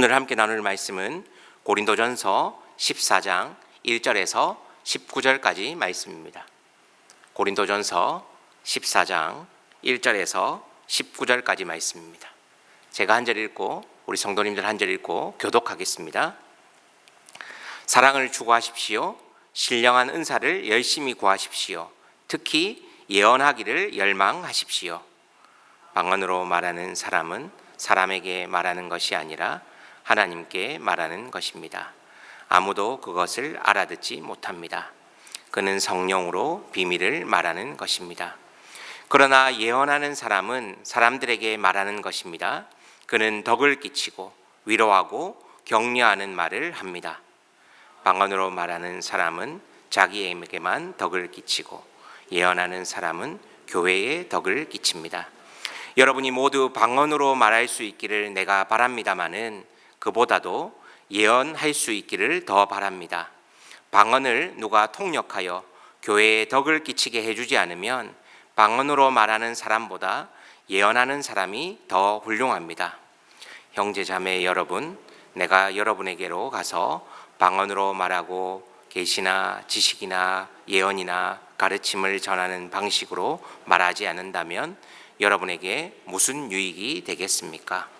오늘 함께 나눌 말씀은 고린도전서 14장 1절에서 19절까지 말씀입니다. 고린도전서 14장 1절에서 19절까지 말씀입니다. 제가 한 절 읽고 우리 성도님들 한 절 읽고 교독하겠습니다. 사랑을 추구하십시오. 신령한 은사를 열심히 구하십시오. 특히 예언하기를 열망하십시오. 방언으로 말하는 사람은 사람에게 말하는 것이 아니라 하나님께 말하는 것입니다. 아무도 그것을 알아듣지 못합니다. 그는 성령으로 비밀을 말하는 것입니다. 그러나 예언하는 사람은 사람들에게 말하는 것입니다. 그는 덕을 끼치고 위로하고 격려하는 말을 합니다. 방언으로 말하는 사람은 자기에게만 덕을 끼치고 예언하는 사람은 교회에 덕을 끼칩니다. 여러분이 모두 방언으로 말할 수 있기를 내가 바랍니다마는 그보다도 예언할 수 있기를 더 바랍니다. 방언을 누가 통역하여 교회에 덕을 끼치게 해주지 않으면 방언으로 말하는 사람보다 예언하는 사람이 더 훌륭합니다. 형제 자매 여러분, 내가 여러분에게로 가서 방언으로 말하고 계시나 지식이나 예언이나 가르침을 전하는 방식으로 말하지 않는다면 여러분에게 무슨 유익이 되겠습니까?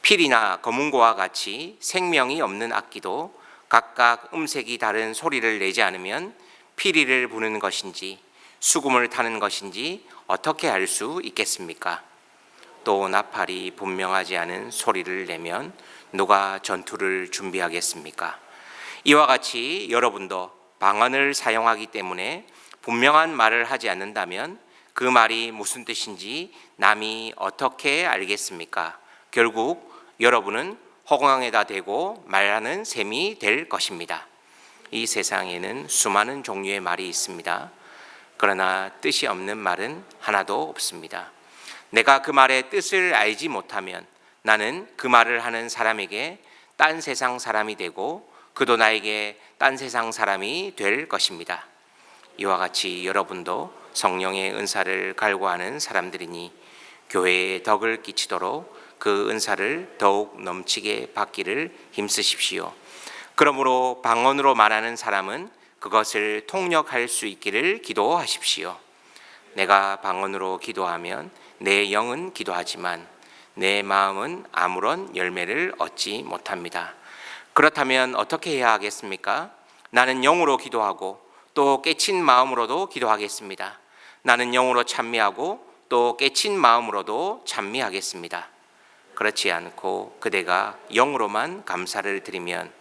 필이나 검은고와 같이 생명이 없는 악기도 각각 음색이 다른 소리를 내지 않으면 피리를 부는 것인지 수금을 타는 것인지 어떻게 알 수 있겠습니까? 또 나팔이 분명하지 않은 소리를 내면 누가 전투를 준비하겠습니까? 이와 같이 여러분도 방언을 사용하기 때문에 분명한 말을 하지 않는다면 그 말이 무슨 뜻인지 남이 어떻게 알겠습니까? 결국 여러분은 허공에다 대고 말하는 셈이 될 것입니다. 이 세상에는 수많은 종류의 말이 있습니다. 그러나 뜻이 없는 말은 하나도 없습니다. 내가 그 말의 뜻을 알지 못하면 나는 그 말을 하는 사람에게 딴 세상 사람이 되고 그도 나에게 딴 세상 사람이 될 것입니다. 이와 같이 여러분도 성령의 은사를 갈구하는 사람들이니 교회에 덕을 끼치도록 그 은사를 더욱 넘치게 받기를 힘쓰십시오. 그러므로 방언으로 말하는 사람은 그것을 통역할 수 있기를 기도하십시오. 내가 방언으로 기도하면 내 영은 기도하지만 내 마음은 아무런 열매를 얻지 못합니다. 그렇다면 어떻게 해야 하겠습니까? 나는 영으로 기도하고 또 깨친 마음으로도 기도하겠습니다. 나는 영으로 찬미하고 또 깨친 마음으로도 찬미하겠습니다. 그렇지 않고 그대가 영으로만 감사를 드리면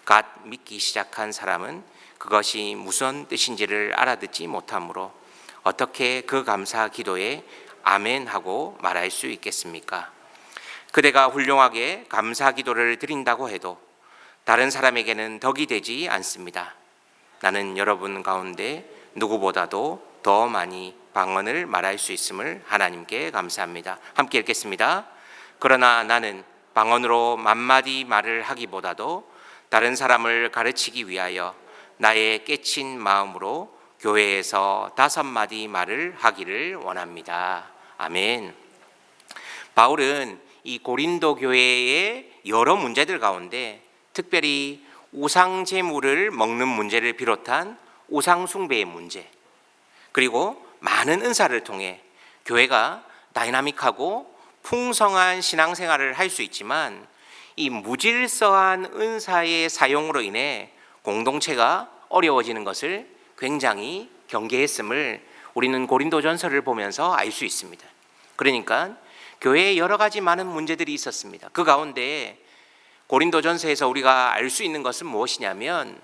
갓 믿기 시작한 사람은 그것이 무슨 뜻인지를 알아듣지 못하므로 어떻게 그 감사 기도에 아멘 하고 말할 수 있겠습니까? 그대가 훌륭하게 감사 기도를 드린다고 해도 다른 사람에게는 덕이 되지 않습니다. 나는 여러분 가운데 누구보다도 더 많이 방언을 말할 수 있음을 하나님께 감사합니다. 함께 읽겠습니다. 그러나 나는 방언으로 만마디 말을 하기보다도 다른 사람을 가르치기 위하여 나의 깨친 마음으로 교회에서 5마디 말을 하기를 원합니다. 아멘. 바울은 이 고린도 교회의 여러 문제들 가운데 특별히 우상 제물을 먹는 문제를 비롯한 우상 숭배의 문제, 그리고 많은 은사를 통해 교회가 다이나믹하고 풍성한 신앙생활을 할 수 있지만 이 무질서한 은사의 사용으로 인해 공동체가 어려워지는 것을 굉장히 경계했음을 우리는 고린도전서를 보면서 알 수 있습니다. 그러니까 교회에 여러 가지 많은 문제들이 있었습니다. 그 가운데 고린도전서에서 우리가 알 수 있는 것은 무엇이냐면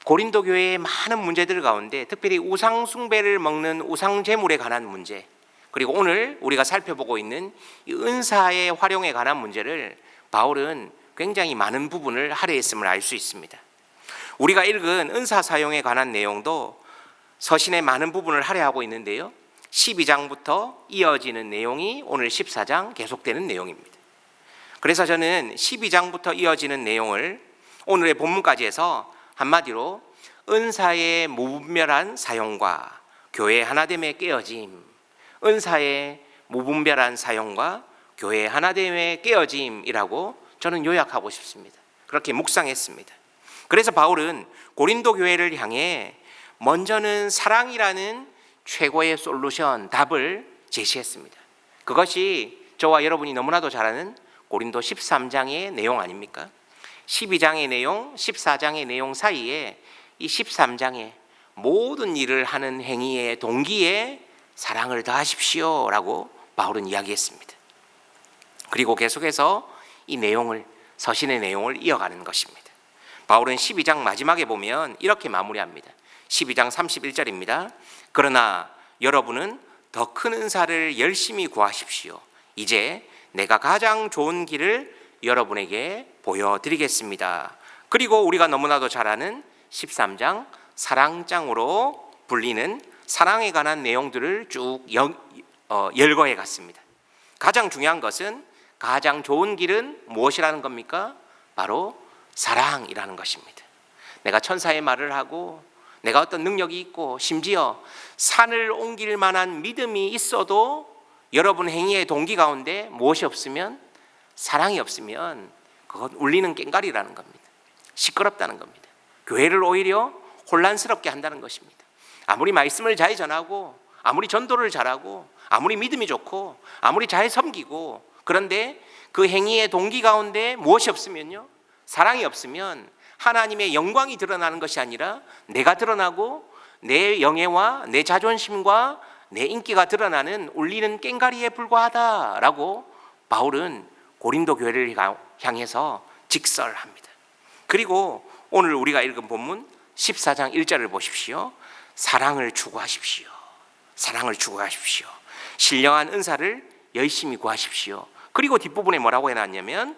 고린도 교회의 많은 문제들 가운데 특별히 우상 숭배를 먹는 우상 제물에 관한 문제, 그리고 오늘 우리가 살펴보고 있는 이 은사의 활용에 관한 문제를 바울은 굉장히 많은 부분을 할애했음을 알 수 있습니다. 우리가 읽은 은사 사용에 관한 내용도 서신의 많은 부분을 할애하고 있는데요, 12장부터 이어지는 내용이 오늘 14장 계속되는 내용입니다. 그래서 저는 12장부터 이어지는 내용을 오늘의 본문까지 해서 한마디로 은사의 무분별한 사용과 교회 하나됨의 깨어짐, 은사의 무분별한 사용과 교회 하나됨의 깨어짐이라고 저는 요약하고 싶습니다. 그렇게 묵상했습니다. 그래서 바울은 고린도 교회를 향해 먼저는 사랑이라는 최고의 솔루션, 답을 제시했습니다. 그것이 저와 여러분이 너무나도 잘 아는 고린도 13장의 내용 아닙니까? 12장의 내용, 14장의 내용 사이에 이 13장의 모든 일을 하는 행위의 동기에 사랑을 더하십시오 라고 바울은 이야기했습니다. 그리고 계속해서 이 내용을, 서신의 내용을 이어가는 것입니다. 바울은 12장 마지막에 보면 이렇게 마무리합니다. 12장 31절입니다. 그러나 여러분은 더 큰 은사를 열심히 구하십시오. 이제 내가 가장 좋은 길을 여러분에게 보여드리겠습니다. 그리고 우리가 너무나도 잘 아는 13장 사랑장으로 불리는 사랑에 관한 내용들을 쭉 열거해 갔습니다. 가장 중요한 것은 가장 좋은 길은 무엇이라는 겁니까? 바로 사랑이라는 것입니다. 내가 천사의 말을 하고 내가 어떤 능력이 있고 심지어 산을 옮길 만한 믿음이 있어도 여러분 행위의 동기 가운데 무엇이 없으면, 사랑이 없으면 그건 울리는 꽹과리라는 겁니다. 시끄럽다는 겁니다. 교회를 오히려 혼란스럽게 한다는 것입니다. 아무리 말씀을 잘 전하고 아무리 전도를 잘하고 아무리 믿음이 좋고 아무리 잘 섬기고, 그런데 그 행위의 동기 가운데 무엇이 없으면요, 사랑이 없으면 하나님의 영광이 드러나는 것이 아니라 내가 드러나고 내 영예와 내 자존심과 내 인기가 드러나는 울리는 꽹과리에 불과하다라고 바울은 고린도 교회를 향해서 직설합니다. 그리고 오늘 우리가 읽은 본문 14장 1절을 보십시오. 사랑을 추구하십시오. 사랑을 추구하십시오. 신령한 은사를 열심히 구하십시오. 그리고 뒷부분에 뭐라고 해놨냐면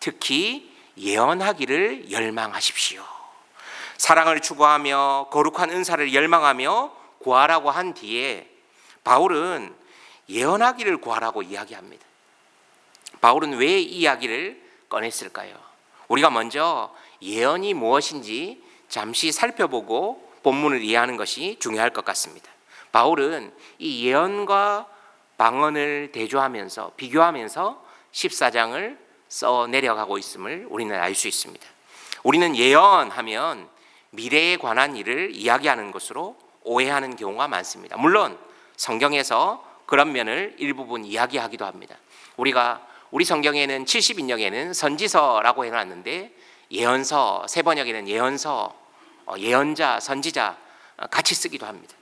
특히 예언하기를 열망하십시오. 사랑을 추구하며 거룩한 은사를 열망하며 구하라고 한 뒤에 바울은 예언하기를 구하라고 이야기합니다. 바울은 왜 이 이야기를 꺼냈을까요? 우리가 먼저 예언이 무엇인지 잠시 살펴보고 본문을 이해하는 것이 중요할 것 같습니다. 바울은 이 예언과 방언을 대조하면서 비교하면서 14장을 써 내려가고 있음을 우리는 알 수 있습니다. 우리는 예언하면 미래에 관한 일을 이야기하는 것으로 오해하는 경우가 많습니다. 물론 성경에서 그런 면을 일부분 이야기하기도 합니다. 우리 성경에는 70인역에는 선지서라고 해놨는데 예언서, 세 번역에는 예언서, 예언자, 선지자 같이 쓰기도 합니다.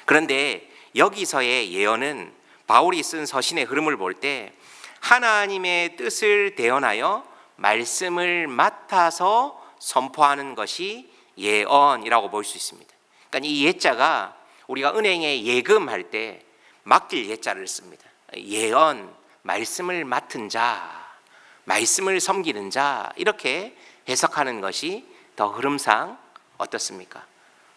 그런데 여기서의 예언은 바울이 쓴 서신의 흐름을 볼 때 하나님의 뜻을 대언하여 말씀을 맡아서 선포하는 것이 예언이라고 볼 수 있습니다. 그러니까 이 예자가 우리가 은행에 예금할 때 맡길 예자를 씁니다. 예언, 말씀을 맡은 자, 말씀을 섬기는 자, 이렇게 해석하는 것이 더 흐름상 어떻습니까?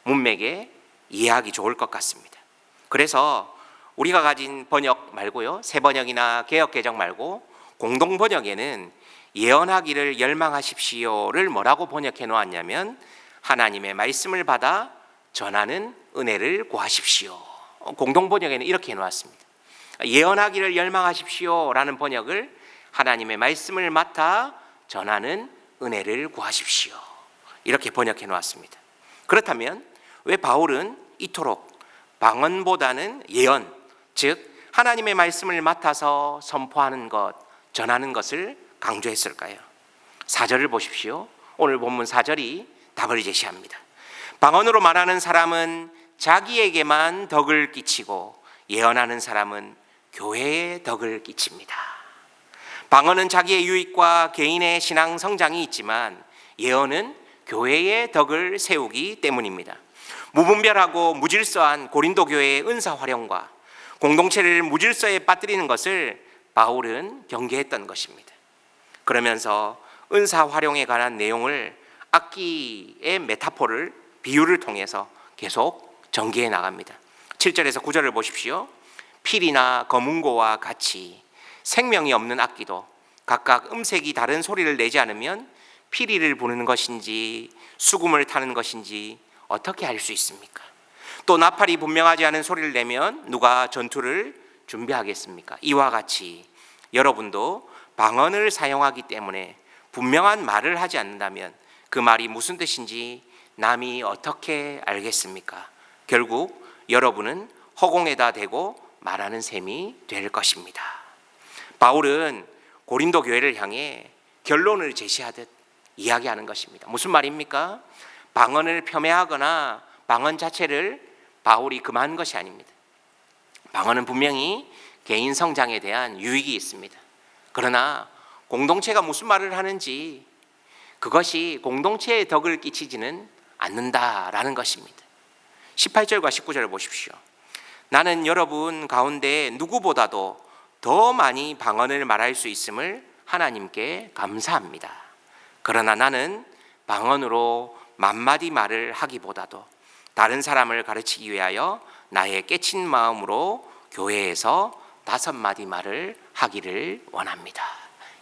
문맥에 이해하기 좋을 것 같습니다. 그래서 우리가 가진 번역 말고요, 새 번역이나 개역 개정 말고 공동 번역에는 예언하기를 열망하십시오를 뭐라고 번역해 놓았냐면 하나님의 말씀을 받아 전하는 은혜를 구하십시오. 공동 번역에는 이렇게 해 놓았습니다. 예언하기를 열망하십시오라는 번역을 하나님의 말씀을 맡아 전하는 은혜를 구하십시오, 이렇게 번역해 놓았습니다. 그렇다면 왜 바울은 이토록 방언보다는 예언, 즉 하나님의 말씀을 맡아서 선포하는 것, 전하는 것을 강조했을까요? 4절을 보십시오. 오늘 본문 4절이 답을 제시합니다. 방언으로 말하는 사람은 자기에게만 덕을 끼치고 예언하는 사람은 교회에 덕을 끼칩니다. 방언은 자기의 유익과 개인의 신앙 성장이 있지만 예언은 교회의 덕을 세우기 때문입니다. 무분별하고 무질서한 고린도 교회의 은사 활용과 공동체를 무질서에 빠뜨리는 것을 바울은 경계했던 것입니다. 그러면서 은사 활용에 관한 내용을 악기의 메타포를, 비유를 통해서 계속 전개해 나갑니다. 7절에서 9절을 보십시오. 필이나 거문고와 같이 생명이 없는 악기도 각각 음색이 다른 소리를 내지 않으면 피리를 부는 것인지 수금을 타는 것인지 어떻게 알 수 있습니까? 또 나팔이 분명하지 않은 소리를 내면 누가 전투를 준비하겠습니까? 이와 같이 여러분도 방언을 사용하기 때문에 분명한 말을 하지 않는다면 그 말이 무슨 뜻인지 남이 어떻게 알겠습니까? 결국 여러분은 허공에다 대고 말하는 셈이 될 것입니다. 바울은 고린도 교회를 향해 결론을 제시하듯 이야기하는 것입니다. 무슨 말입니까? 방언을 폄훼하거나 방언 자체를 바울이 금한 것이 아닙니다. 방언은 분명히 개인 성장에 대한 유익이 있습니다. 그러나 공동체가 무슨 말을 하는지 그것이 공동체에 덕을 끼치지는 않는다라는 것입니다. 18절과 19절을 보십시오. 나는 여러분 가운데 누구보다도 더 많이 방언을 말할 수 있음을 하나님께 감사합니다. 그러나 나는 방언으로 만마디 말을 하기보다도 다른 사람을 가르치기 위하여 나의 깨친 마음으로 교회에서 5마디 말을 하기를 원합니다.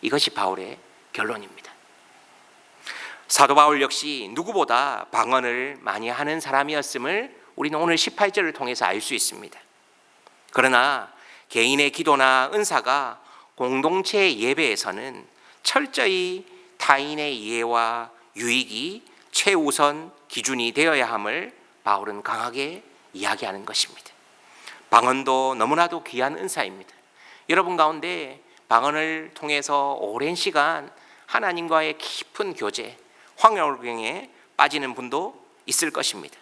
이것이 바울의 결론입니다. 사도 바울 역시 누구보다 방언을 많이 하는 사람이었음을 우리는 오늘 18절을 통해서 알 수 있습니다. 그러나 개인의 기도나 은사가 공동체의 예배에서는 철저히 타인의 이해와 유익이 최우선 기준이 되어야 함을 바울은 강하게 이야기하는 것입니다. 방언도 너무나도 귀한 은사입니다. 여러분 가운데 방언을 통해서 오랜 시간 하나님과의 깊은 교제, 황홀경에 빠지는 분도 있을 것입니다.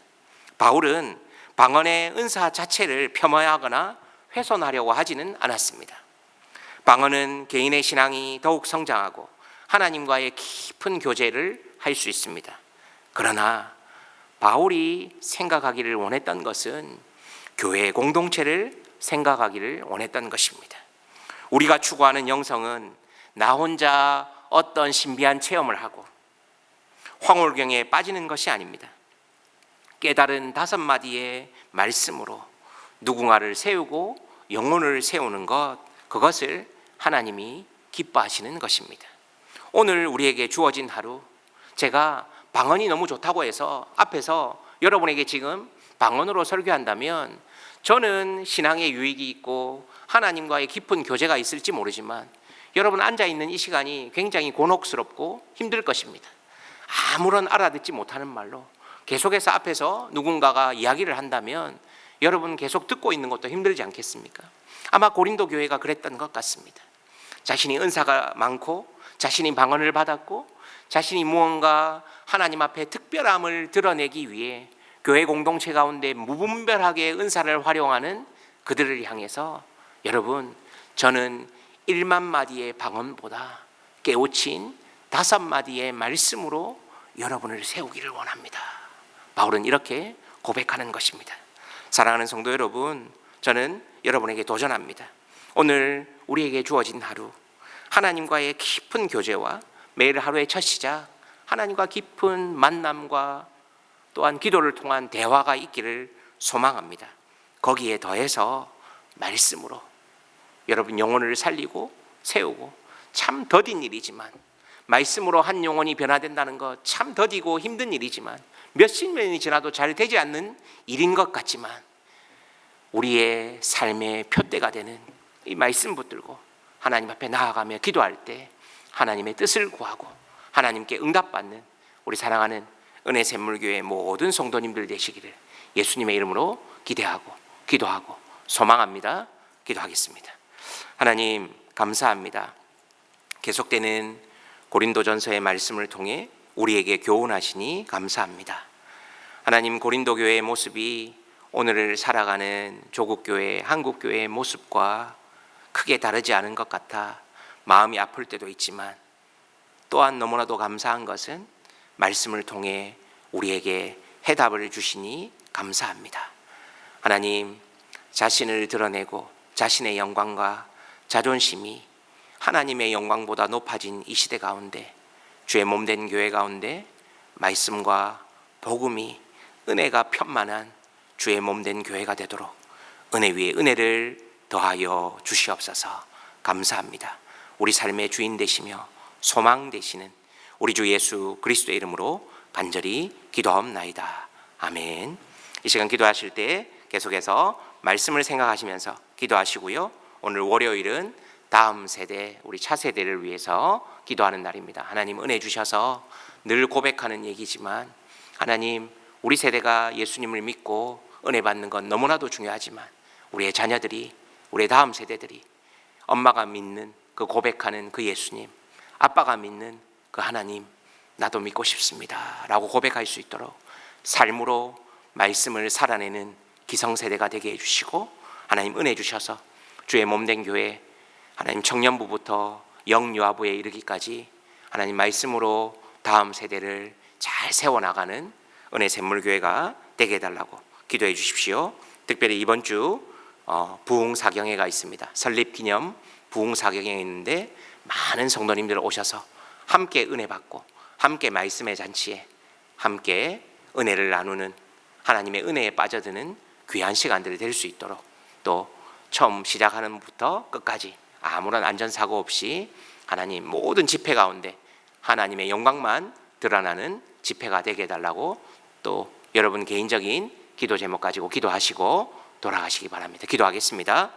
바울은 방언의 은사 자체를 폄하하거나 훼손하려고 하지는 않았습니다. 방언은 개인의 신앙이 더욱 성장하고 하나님과의 깊은 교제를 할 수 있습니다. 그러나 바울이 생각하기를 원했던 것은 교회 공동체를 생각하기를 원했던 것입니다. 우리가 추구하는 영성은 나 혼자 어떤 신비한 체험을 하고 황홀경에 빠지는 것이 아닙니다. 깨달은 5마디의 말씀으로 누군가를 세우고 영혼을 세우는 것, 그것을 하나님이 기뻐하시는 것입니다. 오늘 우리에게 주어진 하루, 제가 방언이 너무 좋다고 해서 앞에서 여러분에게 지금 방언으로 설교한다면 저는 신앙의 유익이 있고 하나님과의 깊은 교제가 있을지 모르지만 여러분 앉아있는 이 시간이 굉장히 곤혹스럽고 힘들 것입니다. 아무런 알아듣지 못하는 말로 계속해서 앞에서 누군가가 이야기를 한다면 여러분 계속 듣고 있는 것도 힘들지 않겠습니까? 아마 고린도 교회가 그랬던 것 같습니다. 자신이 은사가 많고 자신이 방언을 받았고 자신이 무언가 하나님 앞에 특별함을 드러내기 위해 교회 공동체 가운데 무분별하게 은사를 활용하는 그들을 향해서 여러분, 저는 1만 마디의 방언보다 깨우친 5마디의 말씀으로 여러분을 세우기를 원합니다. 바울은 이렇게 고백하는 것입니다. 사랑하는 성도 여러분, 저는 여러분에게 도전합니다. 오늘 우리에게 주어진 하루, 하나님과의 깊은 교제와 매일 하루의 첫 시작, 하나님과 깊은 만남과 또한 기도를 통한 대화가 있기를 소망합니다. 거기에 더해서 말씀으로 여러분 영혼을 살리고 세우고, 참 더딘 일이지만 말씀으로 한 영혼이 변화된다는 것 참 더디고 힘든 일이지만 몇십 년이 지나도 잘 되지 않는 일인 것 같지만 우리의 삶의 표대가 되는 이 말씀 붙들고 하나님 앞에 나아가며 기도할 때 하나님의 뜻을 구하고 하나님께 응답받는 우리 사랑하는 은혜샘물교회 모든 성도님들 되시기를 예수님의 이름으로 기대하고 기도하고 소망합니다. 기도하겠습니다. 하나님 감사합니다. 계속되는 고린도전서의 말씀을 통해 우리에게 교훈하시니 감사합니다. 하나님, 고린도 교회의 모습이 오늘을 살아가는 조국교회, 한국교회의 모습과 크게 다르지 않은 것 같아 마음이 아플 때도 있지만 또한 너무나도 감사한 것은 말씀을 통해 우리에게 해답을 주시니 감사합니다. 하나님, 자신을 드러내고 자신의 영광과 자존심이 하나님의 영광보다 높아진 이 시대 가운데 주의 몸된 교회 가운데 말씀과 복음이 은혜가 편만한 주의 몸된 교회가 되도록 은혜 위에 은혜를 더하여 주시옵소서. 감사합니다. 우리 삶의 주인 되시며 소망 되시는 우리 주 예수 그리스도의 이름으로 간절히 기도하옵나이다. 아멘. 이 시간 기도하실 때 계속해서 말씀을 생각하시면서 기도하시고요. 오늘 월요일은 다음 세대, 우리 차세대를 위해서 기도하는 날입니다. 하나님 은혜 주셔서 늘 고백하는 얘기지만 하나님 우리 세대가 예수님을 믿고 은혜 받는 건 너무나도 중요하지만 우리의 자녀들이, 우리의 다음 세대들이 엄마가 믿는 그 고백하는 그 예수님, 아빠가 믿는 그 하나님 나도 믿고 싶습니다 라고 고백할 수 있도록 삶으로 말씀을 살아내는 기성세대가 되게 해주시고 하나님 은혜 주셔서 주의 몸된 교회 하나님 청년부부터 영유아부에 이르기까지 하나님 말씀으로 다음 세대를 잘 세워나가는 은혜 샘물교회가 되게 해달라고 기도해 주십시오. 특별히 이번 주 부흥사경회가 있습니다. 설립기념 부흥사경회가 있는데 많은 성도님들 오셔서 함께 은혜 받고 함께 말씀의 잔치에 함께 은혜를 나누는 하나님의 은혜에 빠져드는 귀한 시간들이 될 수 있도록 또 처음 시작하는 부터 끝까지 아무런 안전사고 없이 하나님 모든 집회 가운데 하나님의 영광만 드러나는 집회가 되게 해달라고 또 여러분 개인적인 기도 제목 가지고 기도하시고 돌아가시기 바랍니다. 기도하겠습니다.